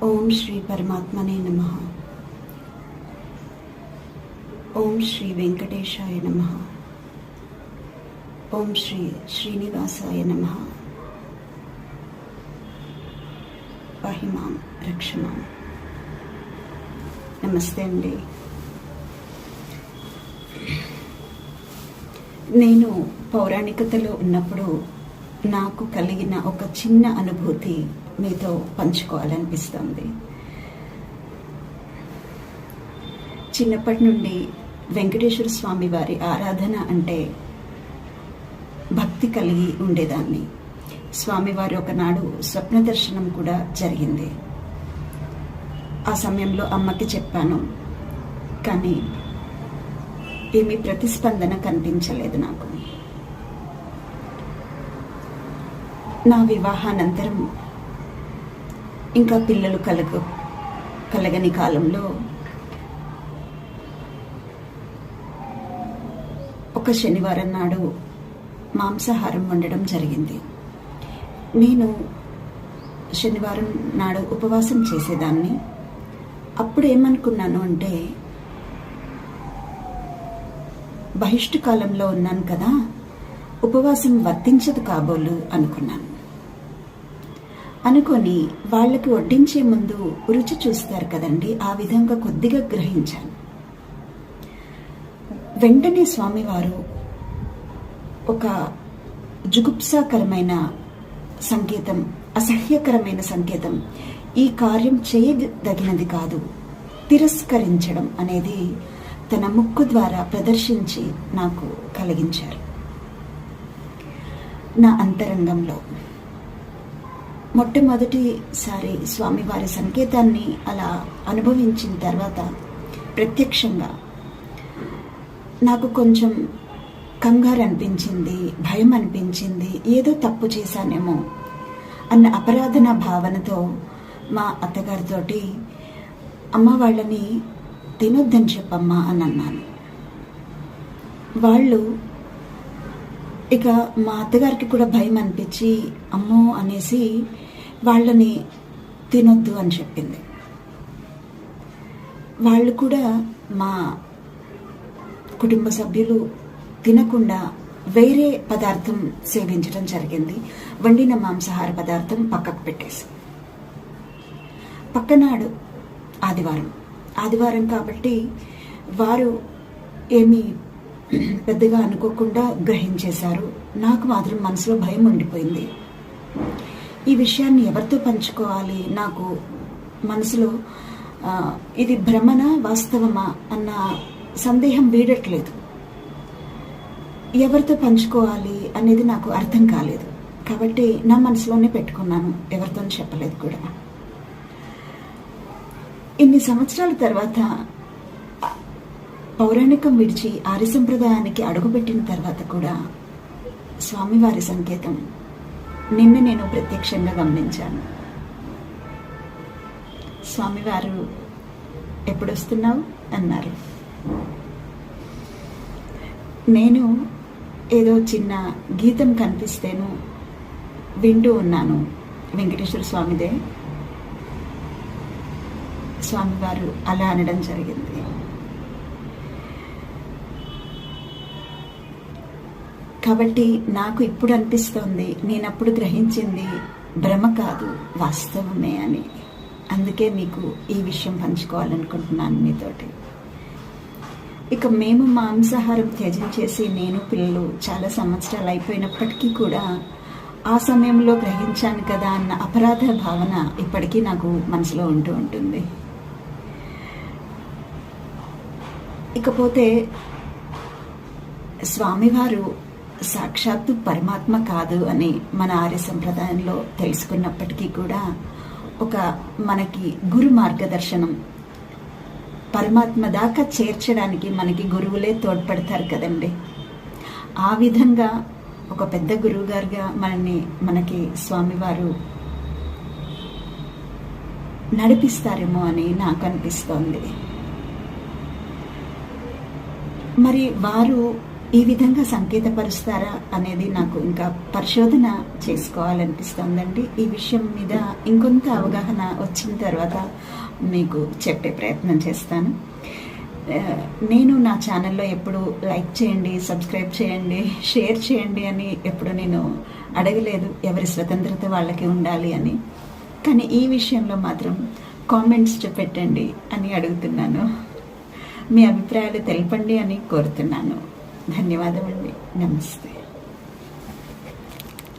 ఓం శ్రీ పరమాత్మనే నమః. ఓం శ్రీ వెంకటేశాయ నమః. ఓం శ్రీ శ్రీనివాసాయ నమః. పాహిమాం రక్షమాం. నమస్తే అండి. నేను పౌరాణికతలో ఉన్నప్పుడు నాకు కలిగిన ఒక చిన్న అనుభూతి మీతో పంచుకోవాలనిపిస్తుంది. చిన్నప్పటి నుండి వెంకటేశ్వర స్వామి వారి ఆరాధన అంటే భక్తి కలిగి ఉండేదాన్ని. స్వామివారి ఒకనాడు స్వప్న దర్శనం కూడా జరిగింది. ఆ సమయంలో అమ్మకి చెప్పాను, కానీ ఏమీ ప్రతిస్పందన కనిపించలేదు నాకు. నా వివాహానంతరం ఇంకా పిల్లలు కలగని కాలంలో ఒక శనివారం నాడు మాంసాహారం వండడం జరిగింది. నేను శనివారం నాడు ఉపవాసం చేసేదాన్ని. అప్పుడు ఏమనుకున్నాను అంటే, బహిష్టు కాలంలో ఉన్నాను కదా, ఉపవాసం వర్తించదు కాబోలు అనుకున్నాను. అనుకొని వాళ్ళకి వడ్డించే ముందు రుచి చూస్తారు కదండి, ఆ విధంగా కొద్దిగా గ్రహించాను. వెంటనే స్వామివారు ఒక జుగుప్సాకరమైన సంకేతం, అసహ్యకరమైన సంకేతం, ఈ కార్యం చేయదగినది కాదు, తిరస్కరించడం అనేది తన ముక్కు ద్వారా ప్రదర్శించి నాకు కలిగించారు. నా అంతరంగంలో మొట్టమొదటిసారి స్వామివారి సంకేతాన్ని అలా అనుభవించిన తర్వాత ప్రత్యక్షంగా నాకు కొంచెం కంగారు అనిపించింది, భయం అనిపించింది. ఏదో తప్పు చేశానేమో అన్న అపరాధన భావనతో మా అత్తగారితోటి, అమ్మ వాళ్ళని తినొద్దని చెప్పమ్మా అని అన్నాను. వాళ్ళు ఇక మా అత్తగారికి కూడా భయం అనిపించి అమ్మో అనేసి వాళ్ళని తినొద్దు అని చెప్పింది. వాళ్ళు కూడా మా కుటుంబ సభ్యులు తినకుండా వేరే పదార్థం సేవించడం జరిగింది. వండిన మాంసాహార పదార్థం పక్కకు పెట్టేసి, పక్కనాడు ఆదివారం కాబట్టి వారు ఏమీ పెద్దగా అనుకోకుండా గ్రహించేశారు. నాకు మాత్రం మనసులో భయం ఉండిపోయింది. ఈ విషయాన్ని ఎవరితో పంచుకోవాలి? నాకు మనసులో ఇది భ్రమనా వాస్తవమా అన్న సందేహం వీడట్లేదు. ఎవరితో పంచుకోవాలి అనేది నాకు అర్థం కాలేదు. కాబట్టి నా మనసులోనే పెట్టుకున్నాను, ఎవరితో చెప్పలేదు కూడా. ఇన్ని సంవత్సరాల తర్వాత పౌరాణికం విడిచి ఆర్య సంప్రదాయానికి అడుగుపెట్టిన తర్వాత కూడా స్వామివారి సంకేతం నిన్న నేను ప్రత్యక్షంగా గమనించాను. స్వామివారు ఎప్పుడొస్తున్నావు అన్నారు. నేను ఏదో చిన్న గీతం కనిపిస్తేను వింటూ ఉన్నాను, వెంకటేశ్వర స్వామిదే. స్వామివారు అలా అనడం జరిగింది. కాబట్టి నాకు ఇప్పుడు అనిపిస్తోంది, నేనప్పుడు గ్రహించింది భ్రమ కాదు, వాస్తవమే అని. అందుకే మీకు ఈ విషయం పంచుకోవాలనుకుంటున్నాను మీతోటి. ఇక మేము మాంసాహారం త్యజించేసి నేను పిల్లలు చాలా సంవత్సరాలు అయిపోయినప్పటికీ కూడా ఆ సమయంలో గ్రహించాను కదా అన్న అపరాధ భావన ఇప్పటికీ నాకు మనసులో ఉంటూ ఉంటుంది. ఇకపోతే స్వామివారు సాక్షాత్తు పరమాత్మ కాదు అని మన ఆర్య సంప్రదాయంలో తెలుసుకున్నప్పటికీ కూడా ఒక మనకి గురు మార్గదర్శనం, పరమాత్మ దాకా చేర్చడానికి మనకి గురువులే తోడ్పడతారు కదండి. ఆ విధంగా ఒక పెద్ద గురువు గారుగా మనకి స్వామివారు నడిపిస్తారేమో అని నాకు అనిపిస్తోంది. మరి వారు ఈ విధంగా సంకేతపరుస్తారా అనేది నాకు ఇంకా పరిశోధన చేసుకోవాలనిపిస్తుందండి. ఈ విషయం మీద ఇంకొంత అవగాహన వచ్చిన తర్వాత మీకు చెప్పే ప్రయత్నం చేస్తాను. నేను నా ఛానల్లో ఎప్పుడు లైక్ చేయండి, సబ్స్క్రైబ్ చేయండి, షేర్ చేయండి అని ఎప్పుడు నేను అడగలేదు. ఎవరి స్వతంత్రత వాళ్ళకి ఉండాలి అని. కానీ ఈ విషయంలో మాత్రం కామెంట్స్ పెట్టండి అని అడుగుతున్నాను. మీ అభిప్రాయాలు తెలపండి అని కోరుతున్నాను. ధన్యవాదమండి. నమస్తే.